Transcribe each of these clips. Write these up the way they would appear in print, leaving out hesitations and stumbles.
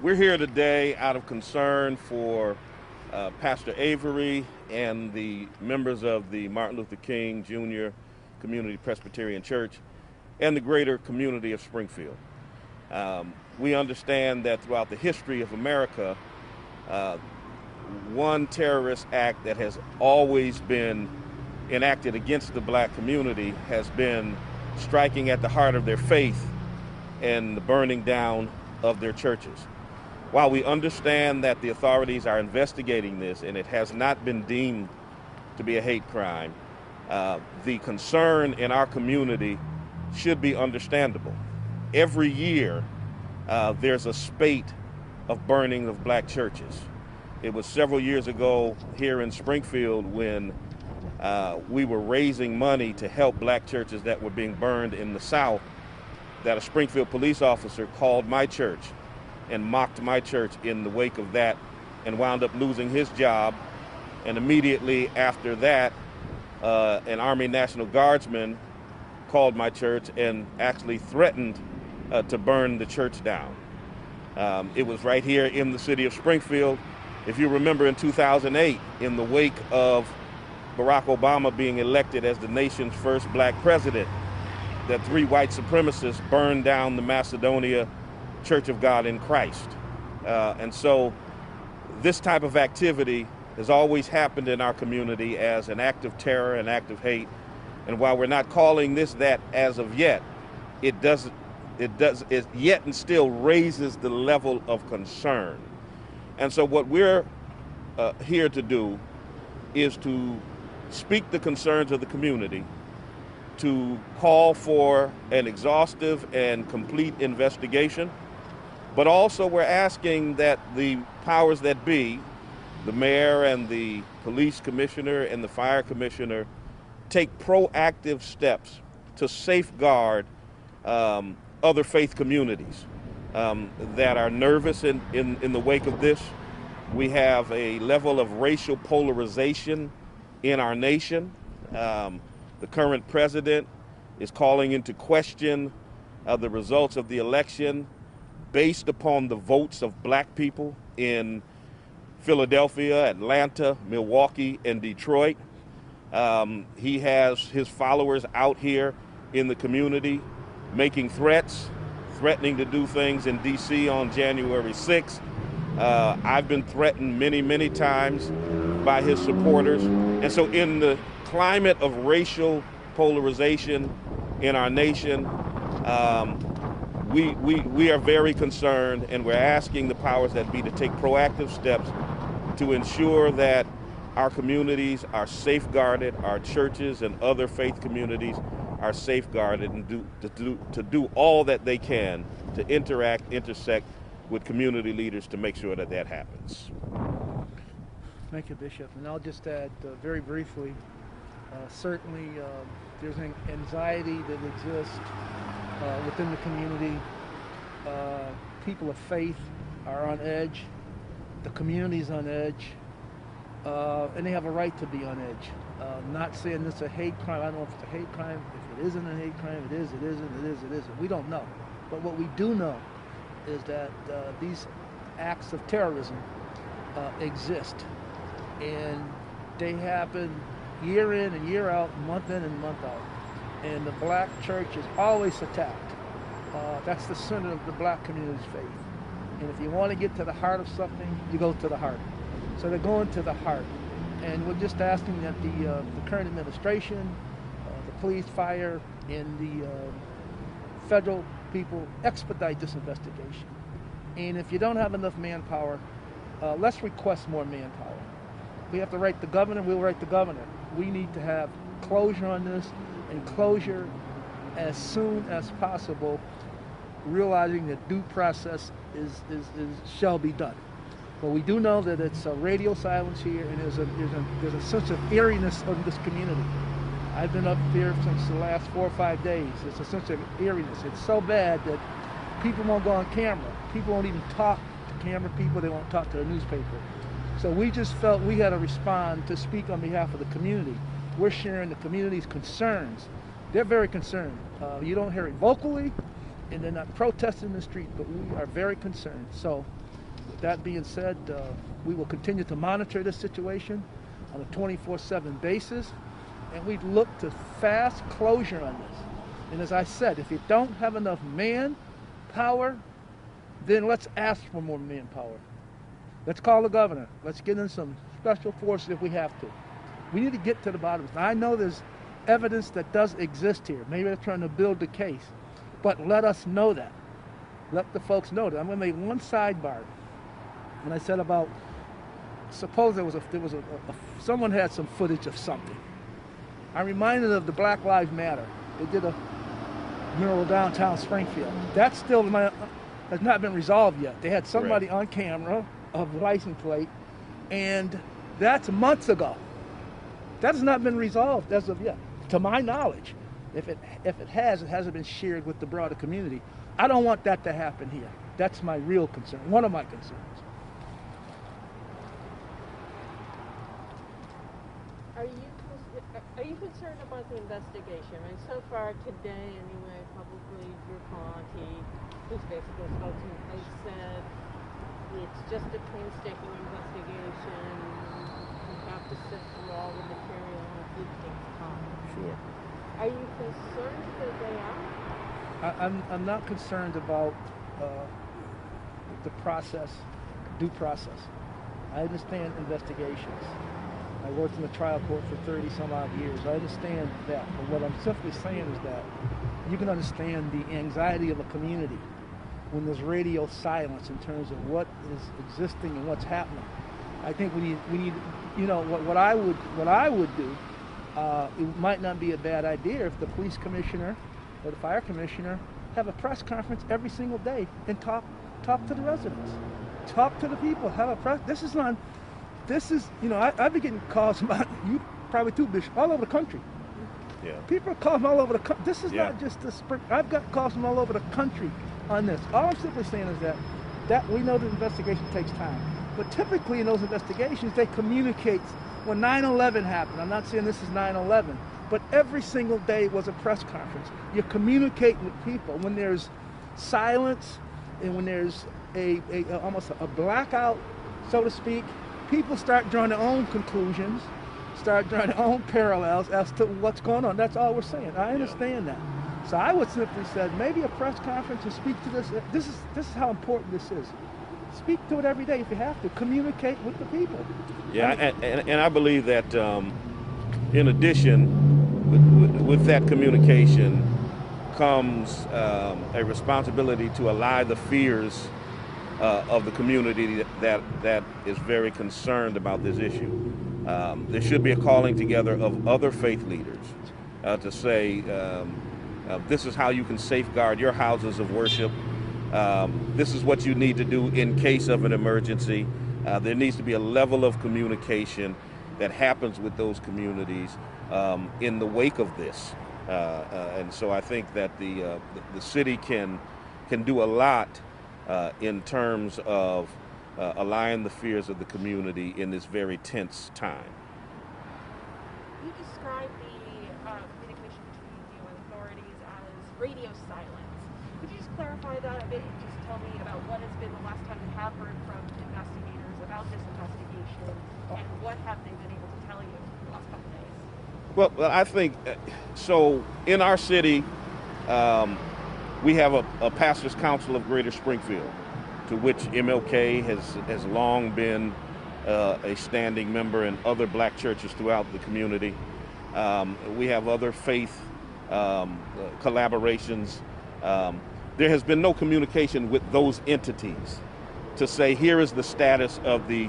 We're here today out of concern for Pastor Avery and the members of the Martin Luther King Jr. Community Presbyterian Church and the greater community of Springfield. We understand that throughout the history of America, one terrorist act that has always been enacted against the black community has been striking at the heart of their faith and the burning down of their churches. While we understand that the authorities are investigating this and it has not been deemed to be a hate crime, the concern in our community should be understandable. Every year, there's a spate of burning of black churches. It was several years ago here in Springfield when we were raising money to help black churches that were being burned in the South, that a Springfield police officer called my church and mocked my church in the wake of that and wound up losing his job. And immediately after that, an Army National Guardsman called my church and actually threatened to burn the church down. It was right here in the city of Springfield. If you remember, in 2008, in the wake of Barack Obama being elected as the nation's first black president, that 3 white supremacists burned down the Macedonia Church of God in Christ. And so this type of activity has always happened in our community as an act of terror, an act of hate. And while we're not calling this that as of yet, it yet and still raises the level of concern. And so what we're here to do is to speak the concerns of the community, to call for an exhaustive and complete investigation, but also we're asking that the powers that be, the mayor and the police commissioner and the fire commissioner, take proactive steps to safeguard other faith communities that are nervous in the wake of this. We have a level of racial polarization in our nation. The current president is calling into question the results of the election based upon the votes of black people in Philadelphia, Atlanta, Milwaukee, and Detroit. He has his followers out here in the community making threats, threatening to do things in D.C. on January 6th. I've been threatened many, many times by his supporters. And so in the climate of racial polarization in our nation, we are very concerned, and we're asking the powers that be to take proactive steps to ensure that our communities are safeguarded, our churches and other faith communities are safeguarded, and to do all that they can to intersect with community leaders to make sure that that happens. Thank you, Bishop. And I'll just add very briefly, certainly there's an anxiety that exists within the community. People of faith are on edge. The community's on edge. And they have a right to be on edge. Not saying this is a hate crime. I don't know if it's a hate crime. If it isn't a hate crime, it is, it isn't, it is, it isn't. We don't know. But what we do know is that these acts of terrorism exist. And they happen year in and year out, month in and month out. And the black church is always attacked. That's the center of the black community's faith. And if you want to get to the heart of something, you go to the heart. So they're going to the heart. And we're just asking that the current administration, the police, fire, and the federal people expedite this investigation. And if you don't have enough manpower, let's request more manpower. We have to write the governor, we'll write the governor. We need to have closure on this, and closure as soon as possible, realizing that due process shall be done. But we do know that it's a radio silence here, and there's a sense of eeriness of this community. I've been up here since the last 4 or 5 days. It's a sense of eeriness. It's so bad that people won't go on camera. People won't even talk to camera people. They won't talk to the newspaper. So we just felt we had to respond to speak on behalf of the community. We're sharing the community's concerns. They're very concerned. You don't hear it vocally, and they're not protesting in the street, but we are very concerned. So With that being said, we will continue to monitor this situation on a 24/7 basis, and we look to fast closure on this. And as I said, if you don't have enough manpower, then let's ask for more manpower. Let's call the governor. Let's get in some special forces if we have to. We need to get to the bottom. Now, I know there's evidence that does exist here. Maybe they're trying to build the case, but let us know that. Let the folks know that. I'm going to make one sidebar. When I said about, suppose someone had some footage of something. I'm reminded of the Black Lives Matter. They did a mural downtown Springfield. That still has not been resolved yet. They had somebody on camera of license plate, and that's months ago. That has not been resolved as of yet, to my knowledge. If it has, it hasn't been shared with the broader community. I don't want that to happen here. That's my real concern, one of my concerns. Are you concerned about the investigation? I mean, so far today, anyway, publicly, Drew Conti, who's basically spokesman, has said it's just a painstaking investigation. You have to sift through all the material and give things time. Sure. Are you concerned that they are? I'm not concerned about the process, due process. I understand investigations. I worked in the trial court for 30 some odd years. I understand that. But what I'm simply saying is that you can understand the anxiety of a community when there's radio silence in terms of what is existing and what's happening. I think we need you know, what I would do, it might not be a bad idea if the police commissioner or the fire commissioner have a press conference every single day and talk to the residents, talk to the people, have a press. This is, you know, I've been getting calls about, you probably too, Bishop, all over the country. Yeah. People are calling all over the country. This is not just the spring. I've got calls from all over the country on this. All I'm simply saying is that we know the investigation takes time. But typically in those investigations, they communicate. When 9/11 happened, I'm not saying this is 9/11, but every single day was a press conference. You're communicating with people. When there's silence and when there's almost a blackout, so to speak, people start drawing their own conclusions, start drawing their own parallels as to what's going on. That's all we're saying. I understand that. So I would simply say maybe a press conference and speak to this. This is how important this is. Speak to it every day if you have to. Communicate with the people. Yeah, and I believe that in addition, with that communication comes a responsibility to allay the fears of the community that is very concerned about this issue. There should be a calling together of other faith leaders to say, this is how you can safeguard your houses of worship. This is what you need to do in case of an emergency. There needs to be a level of communication that happens with those communities in the wake of this. And so I think that the city can do a lot in terms of allaying the fears of the community in this very tense time. You described the communication between you and authorities as radio silence. Could you just clarify that a bit and just tell me about what has been the last time you have heard from investigators about this investigation and what have they been able to tell you the last couple of days? Well, I think, so in our city, we have a Pastors Council of Greater Springfield, to which MLK has long been a standing member in other black churches throughout the community. We have other faith collaborations. There has been no communication with those entities to say, here is the status of the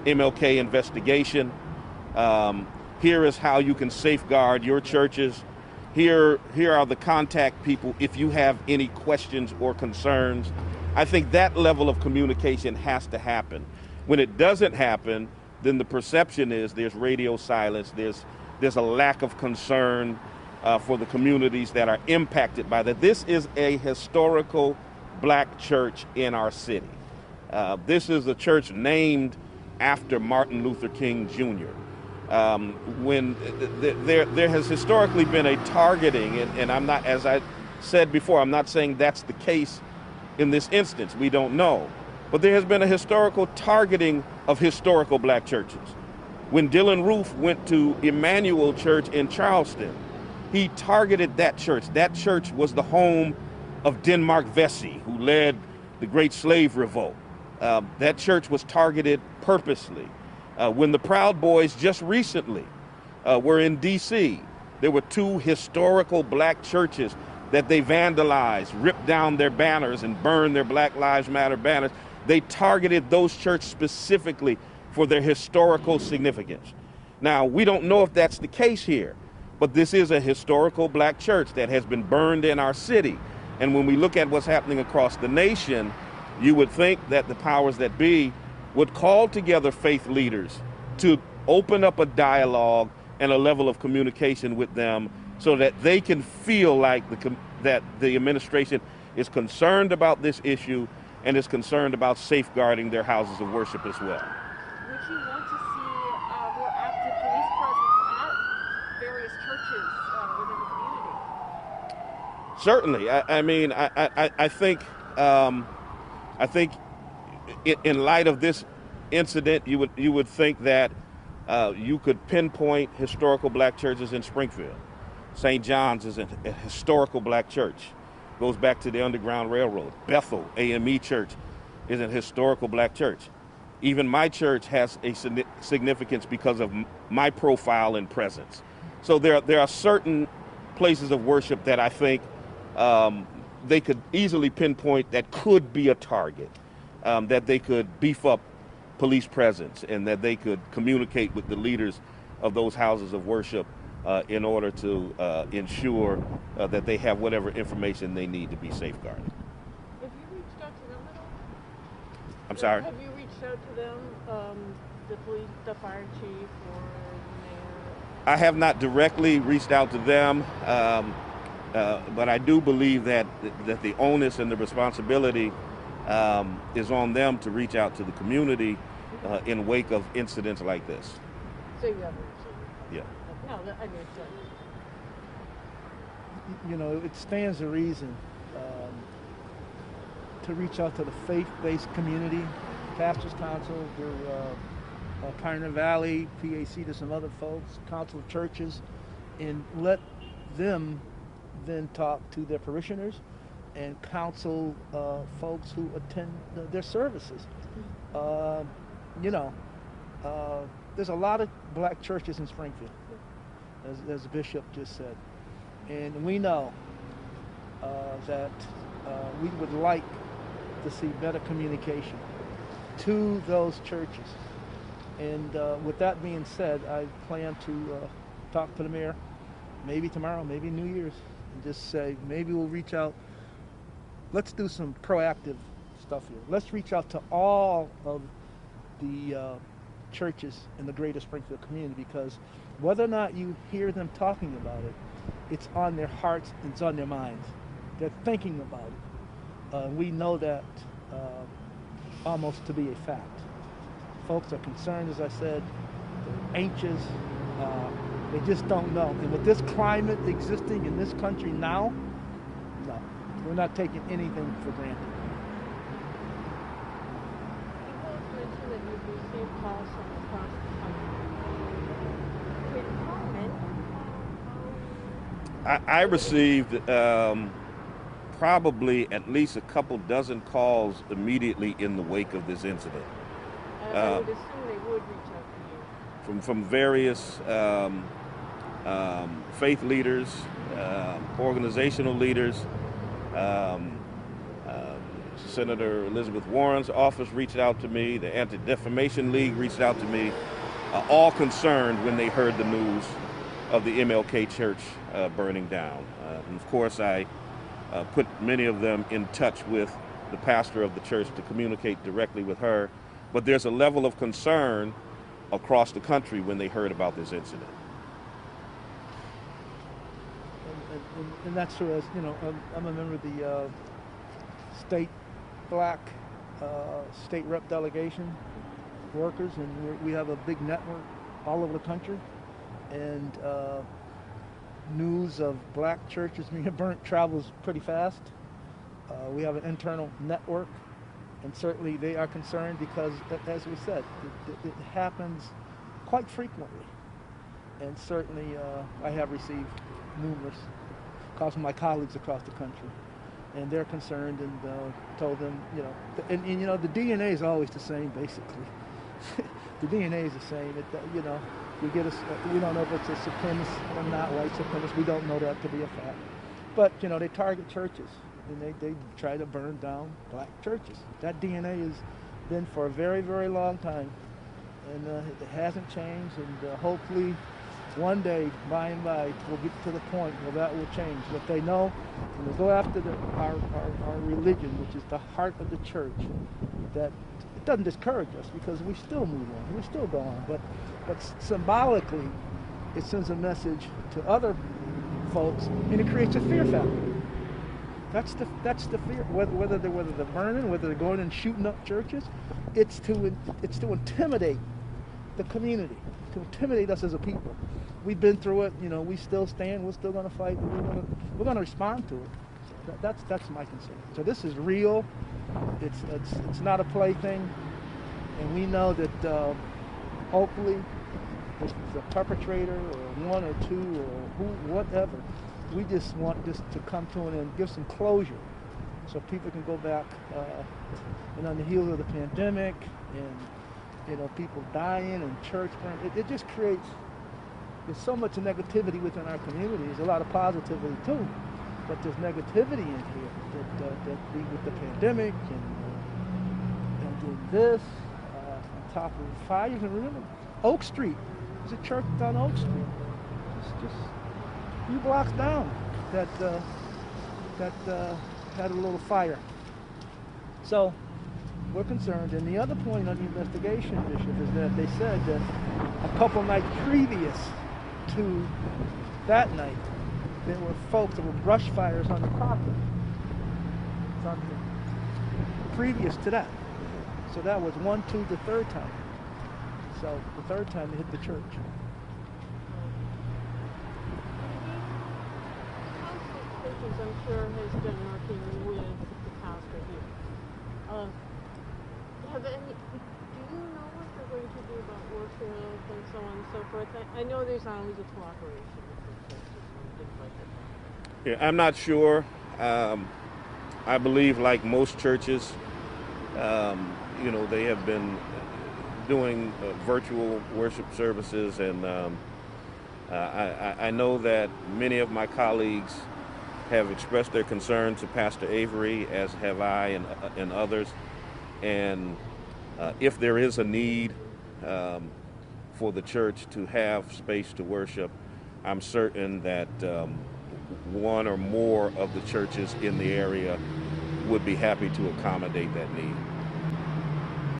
MLK investigation. Here is how you can safeguard your churches. Here are the contact people if you have any questions or concerns. I think that level of communication has to happen. When it doesn't happen, then the perception is there's radio silence, there's a lack of concern for the communities that are impacted by that. This is a historical black church in our city. This is a church named after Martin Luther King Jr. When there has historically been a targeting, and I'm not, as I said before, I'm not saying that's the case in this instance. We don't know. But there has been a historical targeting of historical black churches. When Dylan Roof went to Emmanuel Church in Charleston, he targeted that church. That church was the home of Denmark Vesey, who led the Great Slave Revolt. That church was targeted purposely. When the Proud Boys just recently were in D.C., there were two historical black churches that they vandalized, ripped down their banners and burned their Black Lives Matter banners. They targeted those churches specifically for their historical significance. Now, we don't know if that's the case here, but this is a historical black church that has been burned in our city. And when we look at what's happening across the nation, you would think that the powers that be would call together faith leaders to open up a dialogue and a level of communication with them so that they can feel like that the administration is concerned about this issue and is concerned about safeguarding their houses of worship as well. Would you want to see more active police presence at various churches within the community? Certainly. I think in light of this incident, you would think that you could pinpoint historical black churches in Springfield. St. John's is a historical black church, goes back to the Underground Railroad. Bethel AME Church is a historical black church. Even my church has a significance because of my profile and presence. So there are certain places of worship that I think they could easily pinpoint that could be a target, that they could beef up police presence and that they could communicate with the leaders of those houses of worship in order to ensure that they have whatever information they need to be safeguarded. Have you reached out to them at all? I'm sorry? Have you reached out to them, the police, the fire chief, or the mayor? I have not directly reached out to them, but I do believe that the onus and the responsibility is on them to reach out to the community in wake of incidents like this. So you haven't reached out? Yeah. No, I mean, You know, it stands to reason to reach out to the faith-based community, Pastors Council, Pioneer Valley, PAC, to some other folks, Council of Churches, and let them then talk to their parishioners and counsel folks who attend their services. There's a lot of black churches in Springfield, as the bishop just said. And we know that we would like to see better communication to those churches. And with that being said, I plan to talk to the mayor, maybe tomorrow, maybe New Year's, and just say, maybe we'll reach out. Let's do some proactive stuff here. Let's reach out to all of the churches in the greater Springfield community, because whether or not you hear them talking about it, it's on their hearts, it's on their minds. They're thinking about it. We know that almost to be a fact. Folks are concerned, as I said, they're anxious, they just don't know. And with this climate existing in this country now, no, we're not taking anything for granted. You both mentioned that you've received calls from across the country. Can you comment? I received probably at least a couple dozen calls immediately in the wake of this incident. I would assume they would reach out to you. From various faith leaders, organizational leaders. Senator Elizabeth Warren's office reached out to me. The Anti-Defamation League reached out to me, all concerned when they heard the news of the MLK Church burning down. And of course, I put many of them in touch with the pastor of the church to communicate directly with her. But there's a level of concern across the country when they heard about this incident. And that's true. As you know, I'm a member of the state black state rep delegation workers, and we have a big network all over the country. And news of black churches being burnt travels pretty fast. We have an internal network And certainly they are concerned because, as we said, it happens quite frequently. And certainly I have received numerous calls from my colleagues across the country. And they're concerned, and told them, and the DNA is always the same, basically. The DNA is the same. We don't know if it's a supremacist or not white supremacist. We don't know that to be a fact. But, they target churches, and they try to burn down black churches. That DNA has been for a very, very long time, and it hasn't changed, and hopefully one day, by and by, we'll get to the point where that will change. What they know, when they go after our religion, which is the heart of the church, that it doesn't discourage us because we still move on, we still go on. But symbolically, it sends a message to other folks, and it creates a fear factor. That's the fear. Whether they're burning, whether they're going and shooting up churches, it's to intimidate the community, to intimidate us as a people. We've been through it. We still stand. We're still going to fight. We're going to respond to it. That's my concern. So this is real. It's not a plaything, and we know that hopefully the perpetrator or one or two or whatever. We just want this to come to an end, give some closure, so people can go back on the heels of the pandemic and people dying and church burning. It just creates. There's so much negativity within our community. There's a lot of positivity too, but there's negativity in here that with the pandemic and doing this on top of the fires. And remember, Oak Street. There's a church on Oak Street. It's just a few blocks down that had a little fire. So we're concerned. And the other point on the investigation, Bishop, is that they said that a couple nights previous to that night, there were brush fires on the property. Previous to that. So that was the third time. So the third time they hit the church. Churches, I'm sure, has been working with the pastor here. Do you know what they're going to do about worship and so on and so forth? I know there's always a cooperation with churches and things like that. Yeah, I'm not sure. I believe, like most churches, they have been doing virtual worship services, and I know that many of my colleagues have expressed their concern to Pastor Avery, as have I and others. And if there is a need for the church to have space to worship, I'm certain that one or more of the churches in the area would be happy to accommodate that need.